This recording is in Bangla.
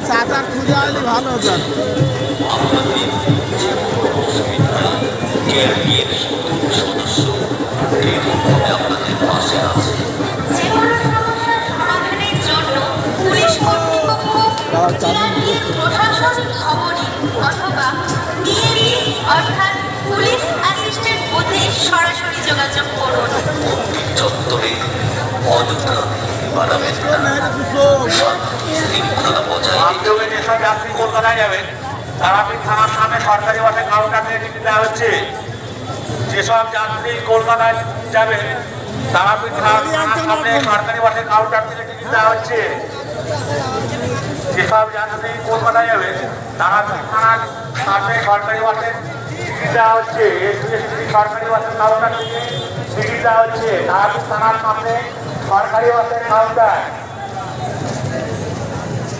চাচার খুঁজে আসলে ভালো হতো। প্রশাসন ভবনে অথবা ডিএমই অর্থাৎ পুলিশ অ্যাসিস্ট্যান্ট বুথে সরাসরি যোগাযোগ করুন। চত্বরে অযথা বাড়াবেন না। শৃঙ্খলা বজায় রেখে যেসব যাত্রী কলকাতায় যাবেন তারাপীঠ থানার সামনে সরকারি বাসে কাউন্টার থেকে টিকিট দেওয়া হচ্ছে। যেসব যাত্রী কলকাতায় যাবেন তারাপীঠ থানার সামনে সরকারি বাসে কাউন্টার থেকে টিকিট দেওয়া হচ্ছে। যেসব যাত্রী কলকাতায় যাবেন তারাপীঠ থানার সামনে সরকারি বাসে টিকিট দেওয়া হচ্ছে। সরকারি বাসের কাউন্টার থেকে টিকিট দেওয়া হচ্ছে। তারাপীঠ থানার সামনে সরকারি বাসের কাউন্টার।